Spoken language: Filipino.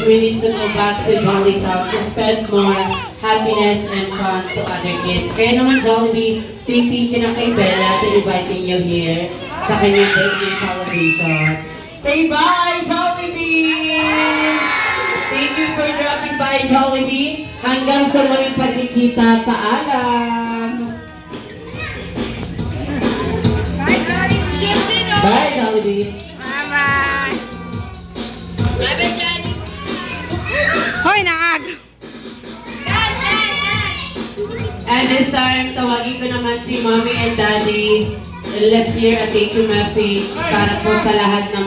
we need to go back to Jolly's house to spread more happiness and fun to other kids. Kaya naman Jollibee, thank you na kay Bella to inviting you here sa kanyang birthday celebration. Say bye, Jollibee! Thank you for dropping by, Jollibee. Hanggang sa muling pagkikita, paalam! Bye, Jollibee! Bye-bye! Hoy, naag! And this time, tawagin ko naman si Mommy and Daddy. Let's hear a thank you message para po sa lahat ng